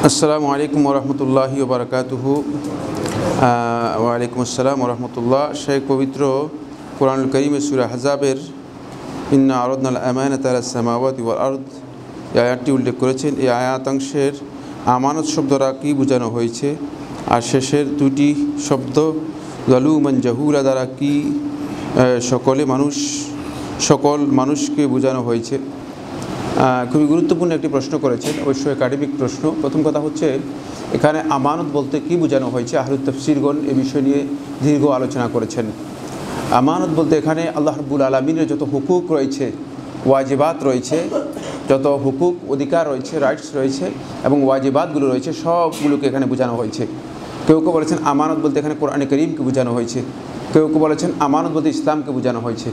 আসসালামু আলাইকুম ওরহমতুল্লাহি ওবরাকাতুহু। ওয়ালাইকুম আসসালাম ওরহমতুল্লাহ। সেই পবিত্র কোরআনুল কারীমের সূরা আহজাবের ইন্না আরাদনাল আমানাতা আলাস সামাওয়াতি ওয়াল আরদ এই আয়াতটি উল্লেখ করেছেন। এই আয়াতাংশের আমানত শব্দ দ্বারা কী বোঝানো হয়েছে, আর শেষের দুটি শব্দ যালুমান জাহুলা দ্বারা কী সকল মানুষকে বোঝানো হয়েছে। খুবই গুরুত্বপূর্ণ একটি প্রশ্ন করেছেন, অবশ্যই একাডেমিক প্রশ্ন। প্রথম কথা হচ্ছে, এখানে আমানত বলতে কী বোঝানো হয়েছে। আহলুত তাফসীরগণ এ বিষয় নিয়ে দীর্ঘ আলোচনা করেছেন। আমানত বলতে এখানে আল্লাহ রাব্বুল আলামিনের যত হুকুক রয়েছে, ওয়াজিবাত রয়েছে, যত হুকুক অধিকার রয়েছে, রাইটস রয়েছে এবং ওয়াজিবাতগুলো রয়েছে, সবগুলোকে এখানে বোঝানো হয়েছে। কেউ কেউ বলেছেন আমানত বলতে এখানে কোরআনে কারীমকে বোঝানো হয়েছে, কেউ কেউ বলেছেন আমানত বলতে ইসলামকে বোঝানো হয়েছে।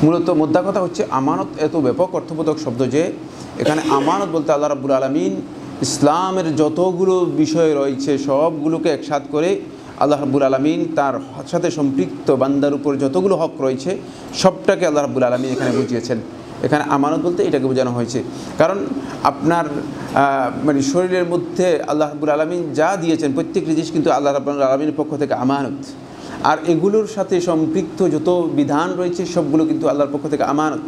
মূলত মোদ্দা কথা হচ্ছে, আমানত এত ব্যাপক অর্থবোধক শব্দ যে এখানে আমানত বলতে আল্লাহ রাব্বুল আলামিন ইসলামের যতগুলো বিষয় রয়েছে সবগুলোকে একসাথ করে আল্লাহ রাব্বুল আলামিন তার সাথে সম্পৃক্ত বান্দার উপর যতগুলো হক রয়েছে সবটাকে আল্লাহ রাব্বুল আলামিন এখানে বুঝিয়েছেন। এখানে আমানত বলতে এটাকে বোঝানো হয়েছে। কারণ আপনার শরীরের মধ্যে আল্লাহ রাব্বুল আলামিন যা দিয়েছেন প্রত্যেকটি জিনিস কিন্তু আল্লাহ রাব্বুল আলামিনের পক্ষ থেকে আমানত, আর এগুলোর সাথে সম্পৃক্ত যত বিধান রয়েছে সবগুলো কিন্তু আল্লাহর পক্ষ থেকে আমানত।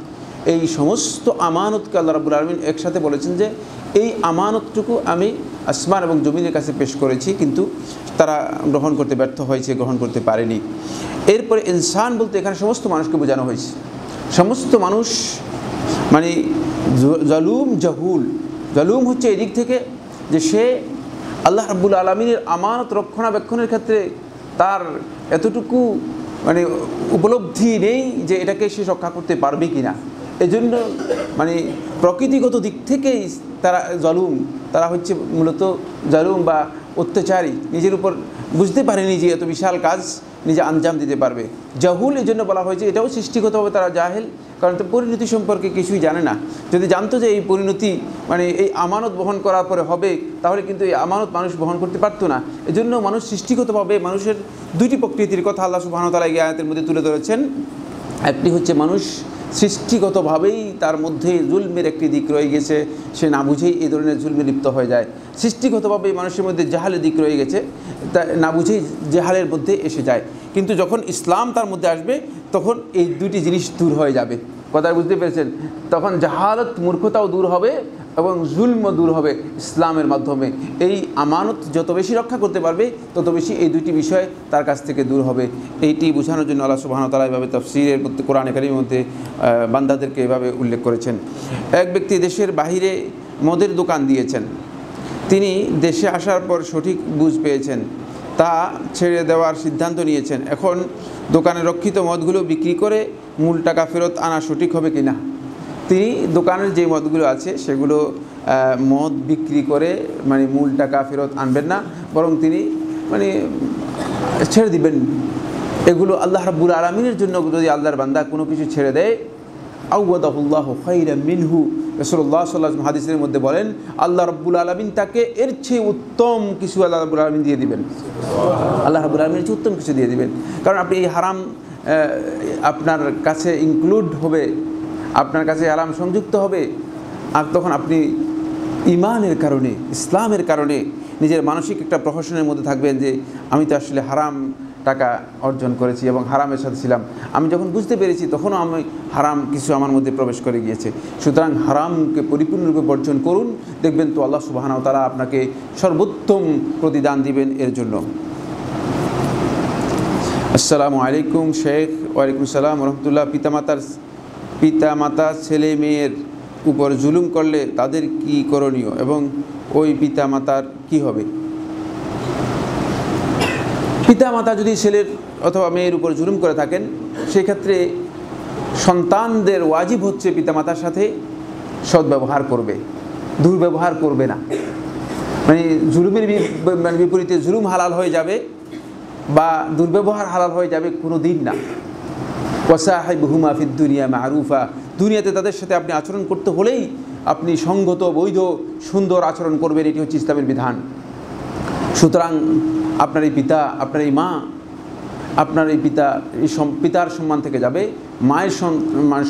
এই সমস্ত আমানতকে আল্লাহ রাব্বুল আলামিন একসাথে বলেছেন যে এই আমানতটুকু আমি আসমান এবং জমিনের কাছে পেশ করেছি, কিন্তু তারা গ্রহণ করতে ব্যর্থ হয়েছে, গ্রহণ করতে পারেনি। এরপরে ইনসান বলতে এখানে সমস্ত মানুষকে বোঝানো হয়েছে। সমস্ত মানুষ জালুম জাহুল। জালুম হচ্ছে এদিক থেকে যে সে আল্লাহ রাব্বুল আলামিনের আমানত রক্ষণাবেক্ষণের ক্ষেত্রে তার এতটুকু উপলব্ধি নেই যে এটাকে সে রক্ষা করতে পারবে কি না। এজন্য প্রকৃতিগত দিক থেকেই তারা জালুম, তারা হচ্ছে মূলত জালুম বা অত্যাচারী। নিজের উপর বুঝতে পারেনি যে এত বিশাল কাজ নিজে আঞ্জাম দিতে পারবে। জাহুল এই জন্য বলা হয়েছে, এটাও সৃষ্টিগতভাবে তারা জাহেল, কারণ তো পরিণতি সম্পর্কে কিছুই জানে না। যদি জানতো যে এই পরিণতি এই আমানত বহন করার পরে হবে, তাহলে কিন্তু এই আমানত মানুষ বহন করতে পারতো না। এজন্য মানুষ সৃষ্টিগতভাবে মানুষের দুইটি প্রকৃতির কথা আল্লাহ সুবহানাহু ওয়া তাআলা এই আয়াতের মধ্যে তুলে ধরেছেন। একটি হচ্ছে মানুষ সৃষ্টিগতভাবেই তার মধ্যে জুলমের একটি দিক রয়ে গেছে, সে না বুঝেই এই ধরনের জুলমে লিপ্ত হয়ে যায়। সৃষ্টিগতভাবেই মানুষের মধ্যে জাহালের দিক রয়ে গেছে, তা না বুঝেই জাহালের মধ্যে এসে যায়। কিন্তু যখন ইসলাম তার মধ্যে আসবে তখন এই দুটি জিনিস দূর হয়ে যাবে। কথা বুঝতে পেরেছেন? তখন জাহালত, মূর্খতাও দূর হবে এবং জুলমও দূর হবে ইসলামের মাধ্যমে। এই আমানত যত বেশি রক্ষা করতে পারবে তত বেশি এই দুটি বিষয় তার কাছ থেকে দূর হবে। এইটি বোঝানোর জন্য আল্লাহ সুবহানাহু ওয়া তাআলা এভাবে তাফসীরের মধ্যে, কোরআনে কারীমের মধ্যে বান্দাদেরকে এভাবে উল্লেখ করেছেন। এক ব্যক্তি দেশের বাহিরে মদের দোকান দিয়েছেন। তিনি দেশে আসার পর সঠিক বুঝ পেয়েছেন, তা ছেড়ে দেওয়ার সিদ্ধান্ত নিয়েছেন। এখন দোকানে রক্ষিত মদগুলো বিক্রি করে মূল টাকা ফেরত আনা সঠিক হবে কি না। তিনি দোকানের যে মদগুলো আছে সেগুলো মদ বিক্রি করে মূল টাকা ফেরত আনবেন না, বরং তিনি ছেড়ে দিবেন। এগুলো আল্লাহ রাব্বুল আলামিনের জন্য যদি আল্লাহর বান্দা কোনো কিছু ছেড়ে দেয়, আউয়াদাহুল্লাহু খায়রাম মিনহু, রাসূলুল্লাহ সাল্লাল্লাহু আলাইহি ওয়াসাল্লাম হাদিসের মধ্যে বলেন, আল্লাহ রাব্বুল আলামিন তাকে এর চেয়ে উত্তম কিছু আল্লাহ রাব্বুল আলামিন দিয়ে দিবেন। আল্লাহ রাব্বুল আলামিনের চেয়ে উত্তম কিছু দিয়ে দিবেন। কারণ আপনি এই হারাম আপনার কাছে ইনক্লুড হবে, আপনার কাছে হারাম সংযুক্ত হবে, আর তখন আপনি ঈমানের কারণে, ইসলামের কারণে নিজের মানসিক একটা প্রহসনের মধ্যে থাকবেন যে আমি তো আসলে হারাম টাকা অর্জন করেছি এবং হারামের সাথে ছিলাম। আমি যখন বুঝতে পেরেছি তখনও আমি হারাম কিছু আমার মধ্যে প্রবেশ করে গিয়েছে। সুতরাং হারামকে পরিপূর্ণরূপে বর্জন করুন, দেখবেন তো আল্লাহ সুবহানাহু ওয়া তাআলা আপনাকে সর্বোত্তম প্রতিদান দিবেন এর জন্য। আসসালামু আলাইকুম শেখ। ওয়ালাইকুম আসসালাম রহমতুল্লাহ। পিতামাতা ছেলে মেয়ের উপর জুলুম করলে তাদের কি করণীয় এবং ওই পিতামাতার কি হবে? পিতামাতা যদি ছেলের অথবা মেয়ের উপর জুলুম করে থাকেন, সেক্ষেত্রে সন্তানদের ওয়াজিব হচ্ছে পিতামাতার সাথে সদ্ব্যবহার করবে, দুর্ব্যবহার করবে না। জুলুমের বিপরীতে জুলুম হালাল হয়ে যাবে বা দুর্ব্যবহার হালাল হয়ে যাবে কোনো দিন না। ওয়াসাহিবহুমা ফিদ দুনিয়া মারুফা, দুনিয়াতে তাদের সাথে আপনি আচরণ করতে হলেই আপনি সঙ্গত, বৈধ, সুন্দর আচরণ করবেন। এটি হচ্ছে ইসলামের বিধান। সুতরাং আপনার এই পিতা, আপনার এই মা, আপনার এই পিতার সম্মান থেকে যাবে, মায়ের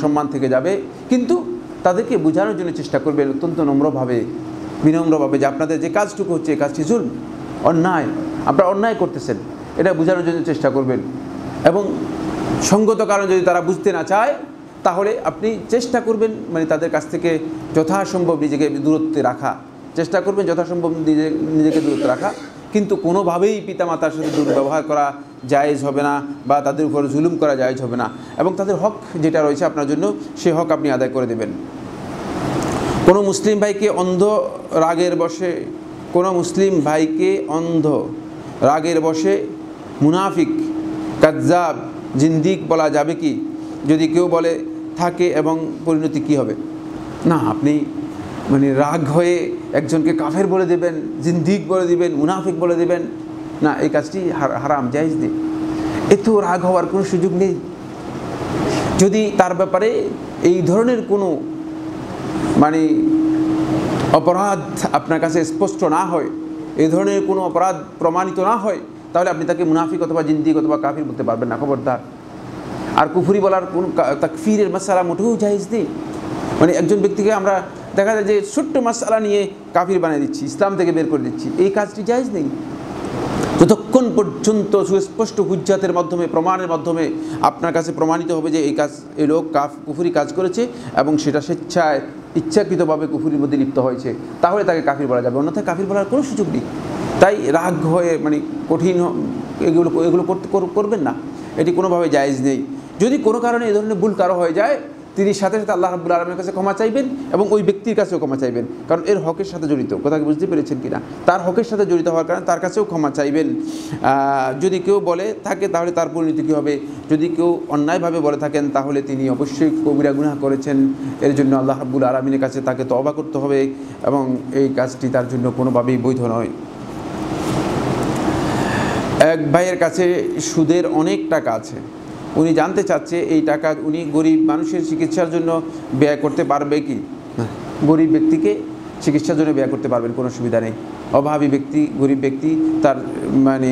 সম্মান থেকে যাবে, কিন্তু তাদেরকে বোঝানোর জন্য চেষ্টা করবেন অত্যন্ত নম্রভাবে বিনম্রভাবে যে আপনাদের যে কাজটুকু হচ্ছে এই কাজটি জুলম, অন্যায়, আপনারা অন্যায় করতেছেন, এটা বোঝানোর জন্য চেষ্টা করবেন। এবং সঙ্গত কারণ যদি তারা বুঝতে না চায় তাহলে আপনি চেষ্টা করবেন মানে তাদের কাছ থেকে যথাসম্ভব নিজেকে দূরত্বে রাখা, চেষ্টা করবেন যথাসম্ভব নিজেকে দূরত্বে রাখা। কিন্তু কোনোভাবেই পিতামাতার সাথে দুর্ব্যবহার করা জায়েজ হবে না বা তাদের উপর জুলুম করা জায়েজ হবে না। এবং তাদের হক যেটা রয়েছে আপনার জন্য সে হক আপনি আদায় করে দেবেন। কোনো মুসলিম ভাইকে অন্ধ রাগের বশে, কোনো মুসলিম ভাইকে অন্ধ রাগের বশে মুনাফিক, কাজ্জাব, জিন্দিক বলা যাবে কি? যদি কেউ বলে থাকে এবং পরিণতি কি হবে? না, আপনি মানে রাগ হয়ে একজনকে কাফের বলে দেবেন, জিন্দিক বলে দিবেন, মুনাফিক বলে দিবেন না, এই কাজটি হারাম, জায়েজ নেই। এত রাগ হওয়ার কোনো সুযোগ নেই। যদি তার ব্যাপারে এই ধরনের কোনো মানে অপরাধ আপনার কাছে স্পষ্ট না হয়, এই ধরনের কোনো অপরাধ প্রমাণিত না হয়, তাহলে আপনি তাকে মুনাফিক অথবা জিন্দিক অথবা কাফির বলতে পারবেন না, খবরদার। আর কুফরি বলার কোন তাকফিরের মাসআলা মোটেও জায়েজ নেই। মানে একজন ব্যক্তিকে আমরা দেখা যায় যে ছোট্ট মাসআলা নিয়ে কাফির বানিয়ে দিচ্ছি, ইসলাম থেকে বের করে দিচ্ছি, এই কাজটি জায়েজ নেই। যতক্ষণ পর্যন্ত সুস্পষ্ট হুজ্জাতের মাধ্যমে, প্রমাণের মাধ্যমে আপনার কাছে প্রমাণিত হবে যে এই লোক কুফরি কাজ করেছে এবং সেটা স্বেচ্ছায় ইচ্ছাকৃতভাবে কুফরির মধ্যে লিপ্ত হয়েছে, তাহলে তাকে কাফির বলা যাবে, অন্যথায় কাফির বলার কোনো সুযোগ নেই। তাই রাগ হয়ে মানে কঠিন এগুলো করবেন না, এটি কোনোভাবে জায়েজ নেই। যদি কোনো কারণে এই ধরনের ভুল কারো হয়ে যায়, তিনি সাথে সাথে আল্লাহ রাব্বুল আলামিনের কাছে ক্ষমা চাইবেন এবং ওই ব্যক্তির কাছেও ক্ষমা চাইবেন, কারণ এর হকের সাথে জড়িত। কথা কি বুঝতে পেরেছেন কিনা? তার হকের সাথে জড়িত হওয়ার কারণে তার কাছেও ক্ষমা চাইবেন। যদি কেউ বলে থাকে তাহলে তার পরিণতি কী হবে? যদি কেউ অন্যায়ভাবে বলে থাকেন তাহলে তিনি অবশ্যই কবিরা গুনাহ করেছেন, এর জন্য আল্লাহ রাব্বুল আলামিনের কাছে তাকে তওবা করতে হবে এবং এই কাজটি তার জন্য কোনোভাবেই বৈধ নয়। এক ভাইয়ের কাছে সুদের অনেক টাকা আছে, উনি জানতে চাচ্ছে এই টাকা উনি গরিব মানুষের চিকিৎসার জন্য ব্যয় করতে পারবে কি? গরিব ব্যক্তিকে চিকিৎসার জন্য ব্যয় করতে পারবেন, কোনো অসুবিধা নেই। অভাবী ব্যক্তি, গরিব ব্যক্তি, তার মানে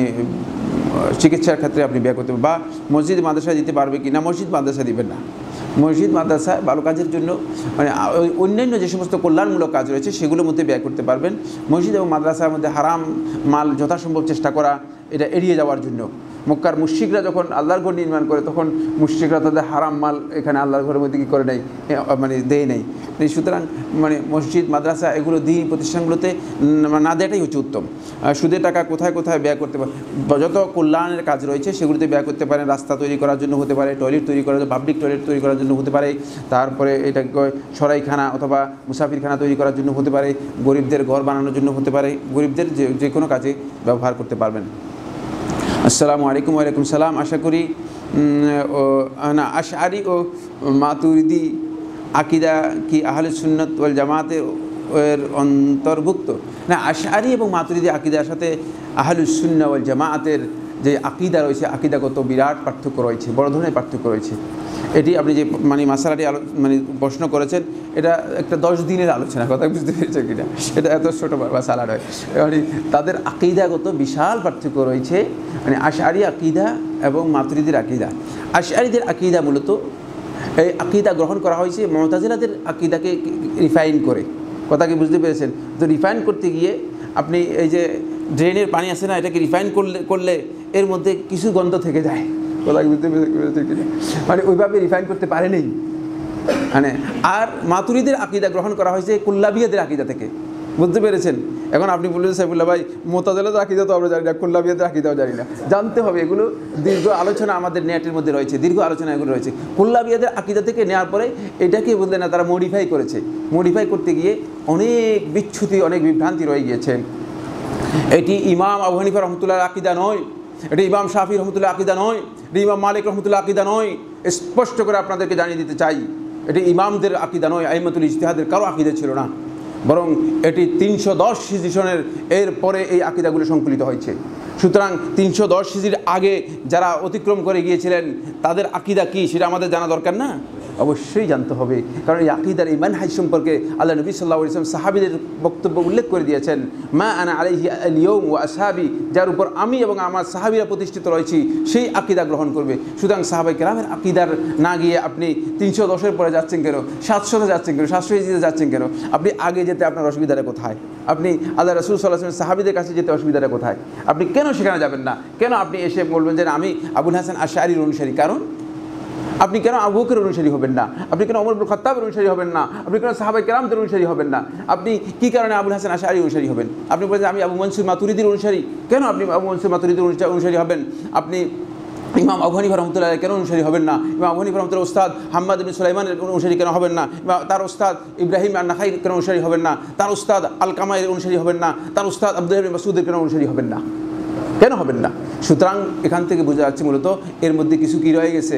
চিকিৎসার ক্ষেত্রে আপনি ব্যয় করতে, বা মসজিদ মাদ্রাসা দিতে পারবে কি? না, মসজিদ মাদ্রাসা দিবেন না। মসজিদ মাদ্রাসা ভালো কাজের জন্য মানে অন্যান্য যে সমস্ত কল্যাণমূলক কাজ রয়েছে সেগুলোর মধ্যে ব্যয় করতে পারবেন। মসজিদ এবং মাদ্রাসার মধ্যে হারাম মাল যথাসম্ভব চেষ্টা করা, এটা এড়িয়ে যাওয়ার জন্য। মক্কার মুশরিকরা যখন আল্লাহর ঘর নির্মাণ করে তখন মুশরিকরা তাদের হারাম মাল এখানে আল্লাহর ঘরের মধ্যে কী করে নেয়, মানে দেয় নেই। সুতরাং মানে মসজিদ মাদ্রাসা এগুলো দিন প্রতিষ্ঠানগুলোতে না দেওয়াটাই হচ্ছে উত্তম। সুদের টাকা কোথায় কোথায় ব্যয় করতে পারে? যত কল্যাণের কাজ রয়েছে সেগুলোতে ব্যয় করতে পারেন। রাস্তা তৈরি করার জন্য হতে পারে, টয়লেট তৈরি করার জন্য, পাবলিক টয়লেট তৈরি করার জন্য হতে পারে, তারপরে এটা সরাইখানা অথবা মুসাফিরখানা তৈরি করার জন্য হতে পারে, গরিবদের ঘর বানানোর জন্য হতে পারে, গরিবদের যে কোনো কাজে ব্যবহার করতে পারবেন। আসসালামু আলাইকুম। ওয়ালাইকুম সালাম। আশা করি না আশআরি ও মাতুরিদি আকিদা কি আহলে সুন্নাত ওয়াল জামাতের অন্তর্ভুক্ত? না, আশআরি এবং মাতুরিদি আকিদার সাথে আহলুস সুন্নাহ ওয়াল জামাতের যে আকিদা রয়েছে, আকিদাগত বিরাট পার্থক্য রয়েছে, বড় ধরনের পার্থক্য রয়েছে। এটি আপনি যে মানে মাসালাটি মানে প্রশ্ন করেছেন, এটা একটা 10 দিনের আলোচনা, কথা বুঝতে পেরেছেন কিনা? এটা এত ছোটো মাসালা নয়, মানে তাদের আকিদাগত বিশাল পার্থক্য রয়েছে। মানে আশআরি আকিদা এবং মাতুরিদির আকিদা। আশআরিদের আকিদা মূলত এই আকিদা গ্রহণ করা হয়েছে মুতাজিলাদের আকিদাকে রিফাইন করে, কথা কি বুঝতে পেরেছেন? তো রিফাইন করতে গিয়ে আপনি এই যে ড্রেনের পানি আছে না, এটাকে রিফাইন করলে এর মধ্যে কিছু গন্ধ থেকে যায়, কথা বুঝতে পেরেছেন কিনা? মানে ওইভাবে রিফাইন করতে পারেনি। মানে আর মাতুরিদের আকিদা গ্রহণ করা হয়েছে কুল্লাবিয়াদের আকিদা থেকে, বুঝতে পেরেছেন? এখন আপনি বললেন সাইফুল্লাহ ভাই মুতাজিলাদের আকিদা তো আমরা জানি না, কুল্লাবিয়াদের আকিদাও জানি না। জানতে হবে, এগুলো দীর্ঘ আলোচনা আমাদের নেটের মধ্যে রয়েছে, দীর্ঘ আলোচনা এগুলো রয়েছে। কুল্লাবিয়াদের আকিদা থেকে নেওয়ার পরে এটাকে বললেন না, তারা মডিফাই করেছে। মডিফাই করতে গিয়ে অনেক বিচ্যুতি, অনেক বিভ্রান্তি রয়ে গিয়েছে। এটি ইমাম আবু হানিফা রহমতুল্লাহ আকিদা নয়, এটি ইমাম শাফি রহমতুল্লাহ আকিদা নয়, এটি ইমাম মালিক রহমতুল্লাহ আকিদা নয়। স্পষ্ট করে আপনাদেরকে জানিয়ে দিতে চাই, এটি ইমামদের আকিদা নয়, আইম্মাতুল ইজতিহাদের কারো আকিদা ছিল না, বরং এটি 310 হিজরি সনের এর পরে এই আকিদাগুলো সংকলিত হয়েছে। সুতরাং 310 হিজরির আগে যারা অতিক্রম করে গিয়েছিলেন তাদের আকিদা কী সেটা আমাদের জানা দরকার না? অবশ্যই জানতে হবে। কারণ এই আকীদার এই মানহাজ সম্পর্কে আল্লাহ নবী সাল্লাল্লাহু আলাইহি ওয়াসাল্লাম সাহাবীদের বক্তব্য উল্লেখ করে দিয়েছেন, মা আনা আলাইহি আল-ইয়াউম ওয়া আসহাবি, যার উপর আমি এবং আমার সাহাবীরা প্রতিষ্ঠিত রয়েছি সেই আকীদা গ্রহণ করবে। সুতরাং সাহাবায়ে কেরামের আকীদার না গিয়ে আপনি 310-এর পরে যাচ্ছেন কেন, 700-তে যাচ্ছেন কেন, 700 হিজরিতে যাচ্ছেন কেন? আপনি আগে যেতে আপনার অসুবিধাটা কোথায়? আপনি আল্লাহ রাসূল সাল্লাল্লাহু আলাইহি ওয়াসাল্লাম সাহাবীদের কাছে যেতে অসুবিধাটা কোথায়? আপনি কেন সেখানে যাবেন না? কেন আপনি এসে বলবেন যে আমি আবুল হাসান আশআরীর অনুসারী? কারণ আপনি কেন আবু বকরের অনুসারী হবেন না? আপনি কেন ওমর ইবনে খাত্তাবের অনুসারী হবেন না? আপনি কেন সাহাবায়ে কেরামদের অনুসারী হবেন না? আপনি কি কারণে আবুল হাসান আশআরীর অনুসারী হবেন? আপনি বলেন আমি আবু মনসুর মাতুরিদির অনুসারী, কেন আপনি আবু মনসুর মাতুরিদির অনুসারী হবেন? আপনি ইমাম আবু হানিফা রাহমাতুল্লাহ কেন অনুসারী হবেন না? ইমাম আবু হানিফা রাহমাতুল্লাহ ওস্তাদ হাম্মাদ ইবনে সুলাইমানের অনুসারী কেন হবেন না? তার ওস্তাদ ইব্রাহিম আন-নাখাই কেন অনুসারী হবেন না? তার ওস্তাদ আল-কামাইয়ের অনুসারী হবেন না? তার ওস্তাদ আব্দুল্লাহ ইবনে মাসউদের কেন অনুসারী হবেন না? কেন হবেন না? সুতরাং এখান থেকে বোঝা যাচ্ছে মূলত এর মধ্যে কিছু কি রয়ে গেছে,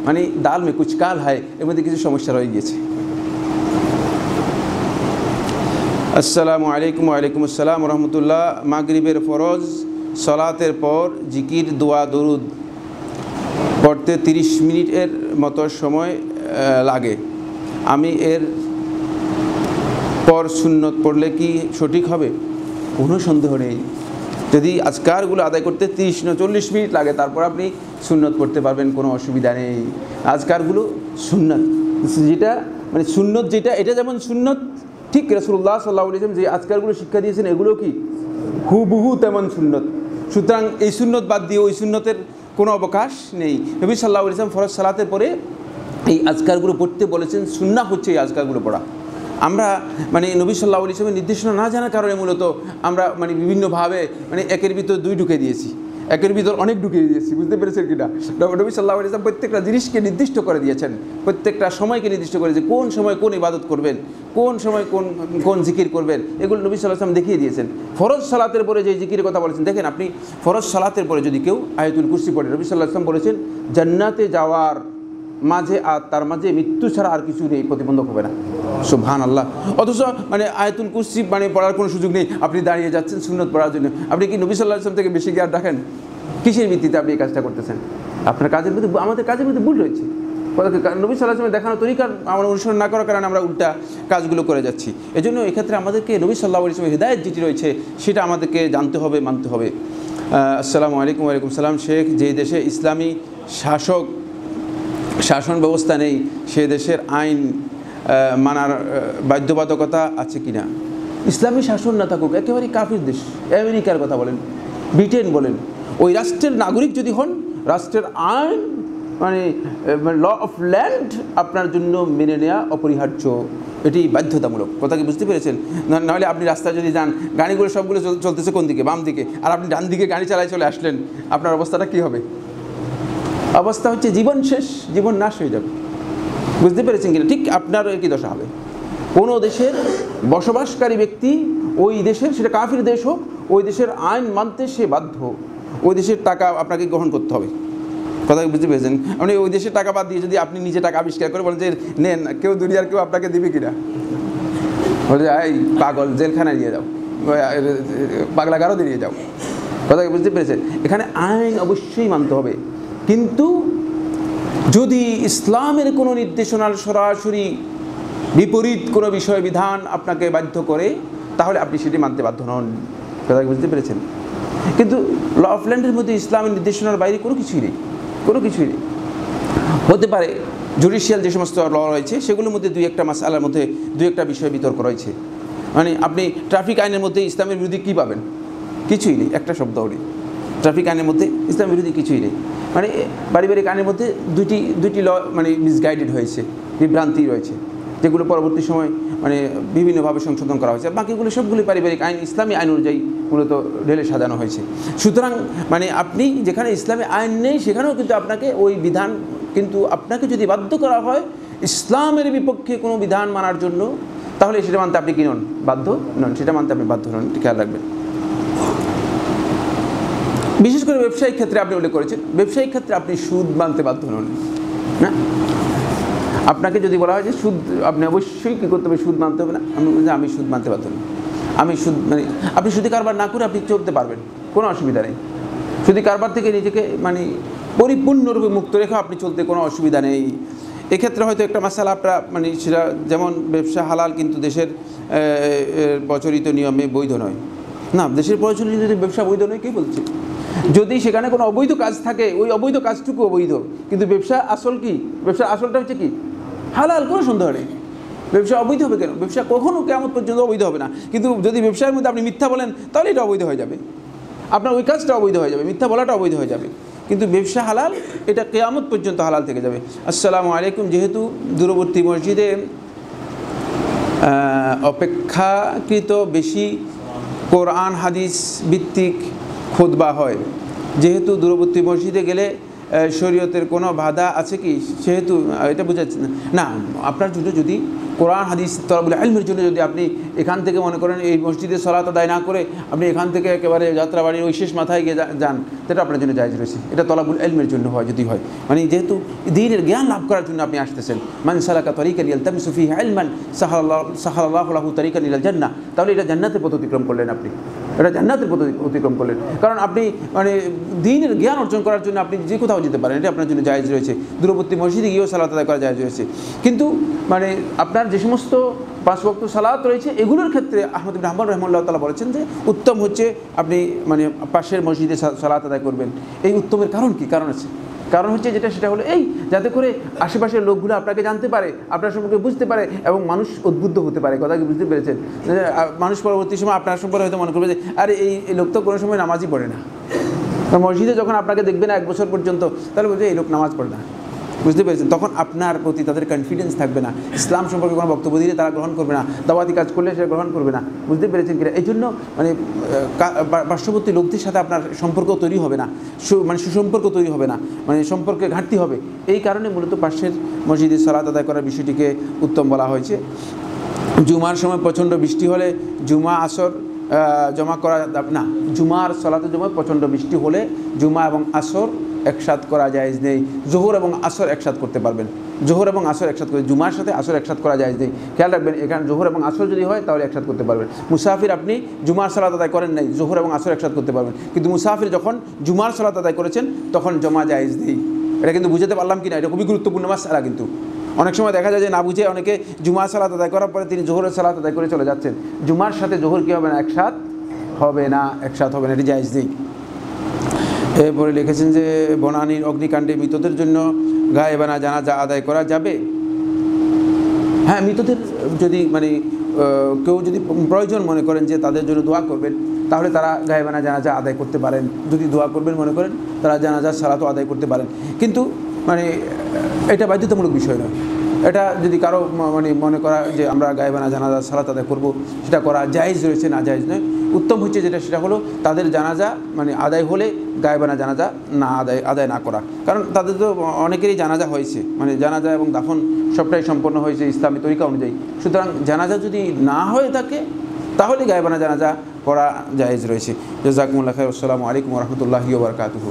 মানে দাল মে কুছ কাল হয়, এর মধ্যে কিছু সমস্যা রয়ে গিয়েছে। আসসালামু আলাইকুম। ওয়ালাইকুম আসসালাম রহমতুল্লাহ। মাগরিবের ফরজ সালাতের পর জিকির দোয়া দরুদ পড়তে 30 মিনিটের মতো সময় লাগে। আমি এর পর সুন্নত পড়লে কি সঠিক হবে? কোনো সন্দেহ নেই। যদি আজকারগুলো আদায় করতে 30-40 মিনিট লাগে, তারপর আপনি সুন্নত পড়তে পারবেন, কোনো অসুবিধা নেই। আজকারগুলো সুন্নত, যেটা মানে সুন্নত যেটা, এটা যেমন সুন্নত, ঠিক রাসূলুল্লাহ সাল্লাল্লাহু আলাইহি ওয়াসাল্লাম যে আজকারগুলো শিক্ষা দিয়েছেন এগুলো কি হুবহু তেমন সুন্নত। সুতরাং এই সুন্নত বাদ দিয়ে ওই সুন্নতের কোনো অবকাশ নেই। নবী সাল্লাল্লাহু আলাইহি ওয়াসাল্লাম ফরজ সালাতের পরে এই আজকারগুলো পড়তে বলেছেন। সুন্নাহ হচ্ছে এই আজকারগুলো পড়া। আমরা মানে নবী সাল্লাল্লাহু আলাইহি ওয়াসাল্লামের নির্দেশনা না জানার কারণে মূলত আমরা মানে বিভিন্নভাবে মানে একের ভিতর দুই ঢুকে দিয়েছি, একের ভিতর অনেক ঢুকিয়ে দিয়েছি। বুঝতে পেরেছেন কিনা? নবী সাল্লাল্লাহু আলাইহি ওয়াসাল্লাম প্রত্যেকটা জিনিসকে নির্দিষ্ট করে দিয়েছেন, প্রত্যেকটা সময়কে নির্দিষ্ট করে, যে কোন সময় কোন ইবাদত করবেন, কোন সময় কোন কোন জিকির করবেন, এগুলো নবী সাল্লাল্লাহু আলাইহি ওয়াসাল্লাম দেখিয়ে দিয়েছেন। ফরজ সালাতের পরে যে জিকিরের কথা বলেছেন, দেখেন আপনি ফরজ সালাতের পরে যদি কেউ আয়াতুল কুরসি পড়ে, নবী সাল্লাল্লাহু আলাইহি ওয়াসাল্লাম বলেছেন জান্নাতে যাওয়ার মাঝে আর তার মাঝে মৃত্যু ছাড়া আর কিছু নেই, প্রতিবন্ধক হবে না। সুবহানাল্লাহ। অথচ মানে আয়াতুল কুরসি মানে পড়ার কোনো সুযোগ নেই, আপনি দাঁড়িয়ে যাচ্ছেন সুন্নত পড়ার জন্য। আপনি কি নবী সাল্লাল্লাহু আলাইহি ওয়াসাল্লাম থেকে বেশি জ্ঞান রাখেন? কিসের ভিত্তিতে আপনি এই কাজটা করতেছেন? আপনার কাজের মধ্যে, আমাদের কাজের মধ্যে ভুল রয়েছে। নবী সাল্লাল্লাহু আলাইহি ওয়াসাল্লাম দেখানো তরিকার আমরা অনুসরণ না করার কারণে আমরা উল্টা কাজগুলো করে যাচ্ছি। এজন্য এক্ষেত্রে আমাদেরকে নবী সাল্লাল্লাহু আলাইহি ওয়াসাল্লামের হিদায়াত যেটি রয়েছে সেটা আমাদেরকে জানতে হবে, মানতে হবে। আসসালামু আলাইকুম। ওয়ালাইকুম সালাম। শেখ, যে দেশে ইসলামী শাসন ব্যবস্থা নেই সে দেশের আইন মানার বাধ্যবাধকতা আছে কিনা? ইসলামী শাসন না থাকুক, একেবারেই কাফির দেশ, আমেরিকার কথা বলেন, ব্রিটেন বলেন, ওই রাষ্ট্রের নাগরিক যদি হন, রাষ্ট্রের আইন মানে ল অফ ল্যান্ড আপনার জন্য মেনে নেওয়া অপরিহার্য, এটি বাধ্যতামূলক। কথা কি বুঝতে পেরেছেন? নাহলে আপনি রাস্তায় যদি যান, গাড়িগুলো সবগুলো চলতেছে কোন দিকে? বাম দিকে, আর আপনি ডান দিকে গাড়ি চালায় চলে আসলেন, আপনার অবস্থাটা কী হবে? অবস্থা হচ্ছে জীবন শেষ, জীবন নাশ হয়ে যাবে। বুঝতে পেরেছেন কিনা? ঠিক আপনারও একই দশা হবে। কোনো দেশের বসবাসকারী ব্যক্তি ওই দেশের, সেটা কাফির দেশ হোক, ওই দেশের আইন মানতে সে বাধ্য। ওই দেশের টাকা আপনাকে গ্রহণ করতে হবে। কথা বুঝতে পেরেছেন? আপনি ওই দেশের টাকা বাদ দিয়ে যদি আপনি নিজে টাকা আবিষ্কার করে বলেন যে নেন, কেউ দুনিয়ার কেউ আপনাকে দেবে কিনা? বলে এই পাগল, জেলখানায় নিয়ে যাও, পাগলাগারও দিয়ে যাও। কথা বুঝতে পেরেছেন? এখানে আইন অবশ্যই মানতে হবে, কিন্তু যদি ইসলামের কোনো নির্দেশনার সরাসরি বিপরীত কোনো বিষয় বিধান আপনাকে বাধ্য করে, তাহলে আপনি সেটি মানতে বাধ্য নন। কথা বুঝতে পেরেছেন? কিন্তু ল অফ ল্যান্ডের মধ্যে ইসলামের নির্দেশনার বাইরে কোনো কিছুই নেই, কোনো কিছুই নেই। হতে পারে জুডিশিয়াল যে সমস্ত ল রয়েছে সেগুলোর মধ্যে দুই একটা মাসআলার মধ্যে দুই একটা বিষয় বিতর্ক রয়েছে। মানে আপনি ট্রাফিক আইনের মধ্যে ইসলামের বিরোধী কী পাবেন? কিছুই নেই, একটা শব্দও নেই। ট্রাফিক আইনের মধ্যে ইসলাম বিরোধী কিছুই নেই। মানে পারিবারিক আইনের মধ্যে দুইটি ল মানে মিসগাইডেড হয়েছে, বিভ্রান্তি রয়েছে, যেগুলো পরবর্তী সময় মানে বিভিন্নভাবে সংশোধন করা হয়েছে। বাকিগুলো সবগুলি পারিবারিক আইন, ইসলামী আইন অনুযায়ী মূলত ঢেলে সাজানো হয়েছে। সুতরাং মানে আপনি যেখানে ইসলামী আইন নেই সেখানেও কিন্তু আপনাকে ওই বিধান, কিন্তু আপনাকে যদি বাধ্য করা হয় ইসলামের বিপক্ষে কোনো বিধান মানার জন্য, তাহলে সেটা মানতে আপনি কি নন? বাধ্য নন, সেটা মানতে আপনি বাধ্য নন, খেয়াল রাখবেন। বিশেষ করে ব্যবসায়িক ক্ষেত্রে আপনি উল্লেখ করেছেন, ব্যবসায়িক ক্ষেত্রে আপনি সুদ মানতে বাধ্য নন না। আপনাকে যদি বলা হয় যে সুদ, আপনি অবশ্যই কী করতে হবে? সুদ মানতে হবে না। আমি সুদ মানতে বাধ্য নই। আমি সুদ মানে আপনি সুদি কারবার না করে আপনি চলতে পারবেন, কোনো অসুবিধা নেই। সুদি কারবার থেকে নিজেকে মানে পরিপূর্ণরূপে মুক্ত রেখে আপনি চলতে কোনো অসুবিধা নেই। এক্ষেত্রে হয়তো একটা মাসালা আপনারা মানে সেটা যেমন ব্যবসা হালাল কিন্তু দেশের প্রচলিত নিয়মে বৈধ নয়। না, দেশের প্রচলিত যদি ব্যবসা বৈধ নয় কে বলছে? যদি সেখানে কোনো অবৈধ কাজ থাকে ওই অবৈধ কাজটুকু অবৈধ, কিন্তু ব্যবসা আসল কি? ব্যবসার আসলটা হচ্ছে কি? হালাল, কোনো সন্দেহ নেই। ব্যবসা অবৈধ হবে কেন? ব্যবসা কখনো কিয়ামত পর্যন্ত অবৈধ হবে না। কিন্তু যদি ব্যবসার মধ্যে আপনি মিথ্যা বলেন তাহলে এটা অবৈধ হয়ে যাবে, আপনার ওই কাজটা অবৈধ হয়ে যাবে, মিথ্যা বলাটা অবৈধ হয়ে যাবে। কিন্তু ব্যবসা হালাল, এটা কিয়ামত পর্যন্ত হালাল থেকে যাবে। আসসালামু আলাইকুম। যেহেতু দূরবর্তী মসজিদে অপেক্ষাকৃত বেশি কোরআন হাদিস ভিত্তিক খুতবা হয়, যেহেতু দূরবর্তী মসজিদে গেলে শরীয়তের কোনো বাধা আছে কি? সেহেতু এটা বোঝাচ্ছে না। আপনার জন্য যদি কোরআন হাদিস তলাবুল ইলমের জন্য যদি আপনি এখান থেকে মনে করেন এই মসজিদে সালাত আদায় না করে আপনি এখান থেকে একেবারে যাত্রাবাড়ির ওই শেষ মাথায় গিয়ে যান, সেটা আপনার জন্য জায়েজ রয়েছে। এটা তলাবুল ইলমের জন্য হয়, যদি হয় মানে যেহেতু দ্বীনের জ্ঞান লাভ করার জন্য আপনি আসতেছেন। মান সালাকা তরিকান ইয়ালতামিসু ফীহি ইলমান সাহালাল্লাহু লাহু তরিকান ইলাল জান্নাহ, তাহলে এটা জান্নাতের পথ অতিক্রম করলেন আপনি, এটা জান্নাতের পথ অতিক্রম করলেন। কারণ আপনি মানে দ্বীনের জ্ঞান অর্জন করার জন্য আপনি যে কোথাও যেতে পারেন, এটা আপনার জন্য জায়েজ রয়েছে। দূরবর্তী মসজিদে গিয়েও সালাত আদায় করা জায়েজ রয়েছে। কিন্তু মানে আপনার যে সমস্ত 5 ওয়াক্ত সালাত রয়েছে এগুলোর ক্ষেত্রে আহমদ ইবনে হাম্বল রাহিমাহুল্লাহ তাআলা বলেছেন যে উত্তম হচ্ছে আপনি মানে পাশের মসজিদে সালাত আদায় করবেন। এই উত্তমের কারণ কি? কারণ আছে। কারণ হচ্ছে সেটা হলো এই, যাতে করে আশেপাশের লোকগুলো আপনাকে জানতে পারে, আপনার সম্পর্কে বুঝতে পারে এবং মানুষ উদ্বুদ্ধ হতে পারে। কথা কি বুঝতে পেরেছেন? মানুষ পরবর্তী সময় আপনার সম্পর্কে হয়তো মনে করবে যে আরে এই লোক তো কোনো সময় নামাজই পড়ে না। মসজিদে যখন আপনাকে দেখবে না 1 বছর পর্যন্ত, তাহলে বলছে এই লোক নামাজ পড়ে না। বুঝতে পেরেছেন? তখন আপনার প্রতি তাদের কনফিডেন্স থাকবে না, ইসলাম সম্পর্কে কোনো বক্তব্য দিলে তারা গ্রহণ করবে না, দাওয়াতি কাজ করলে সে গ্রহণ করবে না। বুঝতে পেরেছেন কিনা? এই জন্য মানে পার্শ্ববর্তী লোকদের সাথে আপনার সম্পর্ক তৈরি হবে না, মানে সুসম্পর্ক তৈরি হবে না, মানে সম্পর্কে ঘাটতি হবে। এই কারণে মূলত পাশের মসজিদে সালাত আদায় করার বিষয়টিকে উত্তম বলা হয়েছে। জুমার সময় প্রচণ্ড বৃষ্টি হলে জুমা আসর জমা করা না, জুমার সালাতে জমা প্রচণ্ড বৃষ্টি হলে জুমা এবং আসর একসাথ করা জায়েজ নেই। জোহর এবং আসর একসাথ করতে পারবেন, জোহর এবং আসর একসাথ করে, জুমার সাথে আসর একসাথ করা জায়েজ নেই। খেয়াল রাখবেন, এখানে জোহর এবং আসর যদি হয় তাহলে একসাথ করতে পারবেন। মুসাফির আপনি জুমার সালাত আদায় করেন নাই, জোহর এবং আসর একসাথ করতে পারবেন। কিন্তু মুসাফির যখন জুমার সালাত আদায় করেছেন তখন জমা জায়েজ নেই। এটা কিন্তু বুঝাতে পারলাম কিনা? এটা খুবই গুরুত্বপূর্ণ মাসআলা। কিন্তু অনেক সময় দেখা যায় যে না বুঝে অনেকে জুমার সালাত আদায় করার পরে তিনি জোহরের সালাত আদায় করে চলে যাচ্ছেন। জুমার সাথে জোহর কী হবে না? একসাথ হবে না, একসাথ হবে না, এটি জায়েজ নেই। এরপরে লিখেছেন যে বনানীর অগ্নিকাণ্ডে মৃতদের জন্য গায়েবানা জানাজা আদায় করা যাবে। হ্যাঁ, মৃতদের যদি মানে কেউ যদি প্রয়োজন মনে করেন যে তাদের জন্য দোয়া করবেন, তাহলে তারা গায়েবানা জানাজা আদায় করতে পারেন। যদি দোয়া করবেন মনে করেন, তারা জানাজার সালাতও আদায় করতে পারেন। কিন্তু মানে এটা বাধ্যতামূলক বিষয় নয়। এটা যদি কারো মানে মনে করা যে আমরা গায়েবানা জানাজা সালাত আদায় করব, সেটা করা জায়েজ রয়েছে, না জায়েজ নয়। উত্তম হচ্ছে সেটা হলো তাদের জানাজা মানে আদায় হলে গায়েবানা জানাজা না আদায় না করা। কারণ তাদের তো অনেকেরই জানাজা হয়েছে, মানে জানাজা এবং দাফন সবটাই সম্পন্ন হয়েছে ইসলামী তরিকা অনুযায়ী। সুতরাং জানাজা যদি না হয়ে থাকে তাহলে গায়েবানা জানাজা করা জায়েজ রয়েছে। জাযাকুমুল্লাহু খাইর। আসসালামু আলাইকুম ওয়া রাহমাতুল্লাহি ওয়া বারাকাতুহু।